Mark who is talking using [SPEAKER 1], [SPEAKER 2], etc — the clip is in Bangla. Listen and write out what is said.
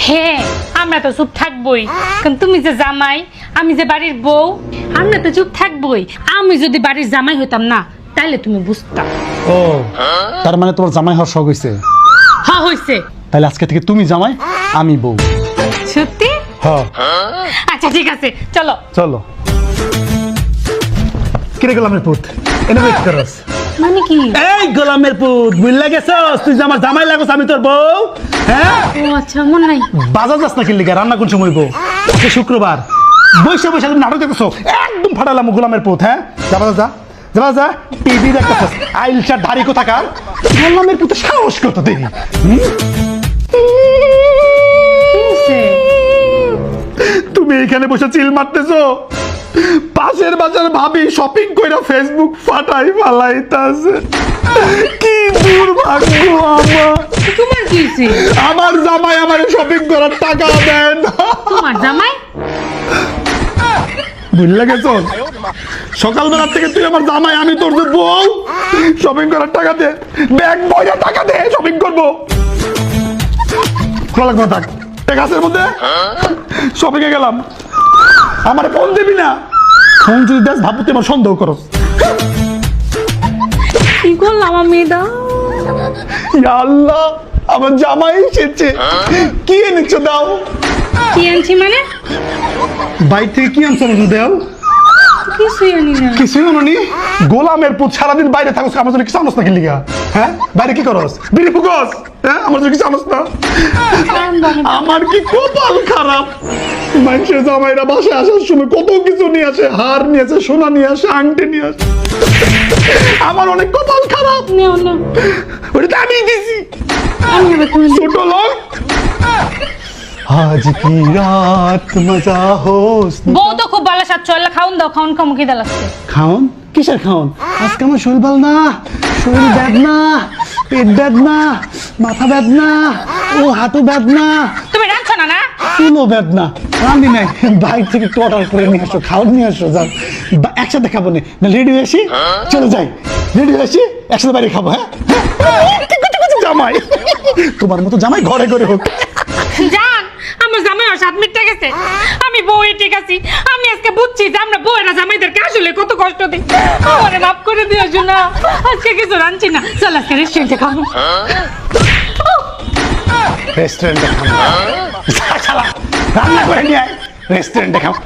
[SPEAKER 1] হ্যাঁ, আমরা তো চুপ থাকবোই, কারণ তুমি যে জামাই, আমি যে বাড়ির বউ, আমরা তো চুপ থাকবোই। আমি যদি বাড়ির জামাই হইতাম না, তাইলে তুমি বুঝতাম।
[SPEAKER 2] ও, তার মানে তোমার জামাই হওয়ার শখ হয়েছে?
[SPEAKER 1] হ্যাঁ হইছে।
[SPEAKER 2] তাহলে আজকে থেকে তুমি জামাই, আমি বউ।
[SPEAKER 1] সত্যি?
[SPEAKER 2] হ্যাঁ।
[SPEAKER 1] আচ্ছা ঠিক আছে, চলো
[SPEAKER 2] চলো। কিরে গোলামের পুত, এনে ওয়েট করস?
[SPEAKER 1] মানে কি?
[SPEAKER 2] এই গোলামের পুত, বুঝলা গেছস? তুই যে আমার জামাই লাগস, আমি তোর বউ। হ্যাঁ?
[SPEAKER 1] ও আচ্ছা, মন নাই।
[SPEAKER 2] বাজার যাস না কিনলি, রান্না কোন সময় বউ? আজকে শুক্রবার, বৈশা বৈশা তুমি নাটক দেখতেছো, একদম ফাটালাম গোলামের পুত। হ্যাঁ, যাবা যা, যাবা যা, টিভি দেখতেছস, আইলচার দাড়ি কোথাকার। গোলামের পুত সাহস কত দেখি। তুমি এখানে বসে চিল মারতেছো, পাশের বাজার ভাবি শপিং কইরা ফেসবুক ফাটাই ফালাইতাছে। কি দুর্ভাগ্য আমার।
[SPEAKER 1] তোমার কি হইছে?
[SPEAKER 2] আমার জামাই আমারে শপিং করার টাকা দেন।
[SPEAKER 1] তোমার জামাই?
[SPEAKER 2] ভুলে গেছো? সকালবেলা থেকে তুই আমার জামাই, আমি তোর যে বউ। শপিং করার টাকা দে, ব্যাগ বইরা টাকা দে, শপিং করবো। খোলা লাগবে থাক, গাছের মধ্যে শপিং এ গেলাম। আমারে ফোন দিবি না, ফোন যদি দেখ ভাবতে আমার সন্দেহ করো।
[SPEAKER 1] কি করলাম আমি এটা?
[SPEAKER 2] ইয়া আল্লাহ, আমার জামাই এসেছে। কি এনেছো দাও?
[SPEAKER 1] কি আনছি মানে?
[SPEAKER 2] বাইরে থেকে কি আনছো আমাকে দাও?
[SPEAKER 1] কিছুই আনি না।
[SPEAKER 2] কিছুই আনোনি? গোলামের পুত, সারাদিন বাইরে থাকো, আমার জন্য কিছু আনোস না কিলিগা? হ্যাঁ, বাইরে কি করস? বিড়ি ফুকস? হ্যাঁ, আমার জন্য কিছু আনোস না? আমার কি কপাল খারাপ। মানুষের জামাইরা বাসায় আসার সময় কত কিছু নিয়ে আসে, হার নিয়ে আসে, সোনা নিয়ে আসে, আংটি নিয়ে আসে। আমার অনেক কপাল খারাপ।
[SPEAKER 1] নেও না,
[SPEAKER 2] ওটা তো আমি দিছি।
[SPEAKER 1] আমি আবার তুমি
[SPEAKER 2] ছোট লোক। আজ কি রাত মজা হোস।
[SPEAKER 1] বউ তো খুব ভালো সাথ, চল খাউন দাও, খাউন খামু কি লাগছে?
[SPEAKER 2] খাওন? কিসের খাওন? আজকে আমার শরীর ভালো না, শরীর বেদনা, পেট বেদনা, মাথা বেদনা, ও হাঁটু বেদনা,
[SPEAKER 1] তুমি রাঁধছো না? না
[SPEAKER 2] চুলো বেদনা। রান্দি নাই, বাইরে থেকে একটু অর্ডার করে নিয়ে আসো, খাওয়ার নিয়ে আসো। যাও, একসাথে খাবো না, রেডি হয়ে আসি, চলে যাই, রেডি হয়ে আসি, একসাথে বাইরে খাবো। হ্যাঁ, জামাই, তোমার মতো জামাই ঘরে ঘরে হোক।
[SPEAKER 1] জান, আমার জামাই আর 7 মিনিট গেছে, আমি বউ ঠিক আছি। আমি আজকে বুঝছি যে আমরা বউয়েরা জামাইদেরকে আসলে কত কষ্ট দিই। আমারে মাফ করে দিও শোনা, আজকে কিছু রাঁধছি না, চল আজকে রেস্টুরেন্টে খাবো।
[SPEAKER 2] রেস্টুরেন্টে খাবো? রান্না করে নিয়ে আয়, রেস্টুরেন্টে খাবো।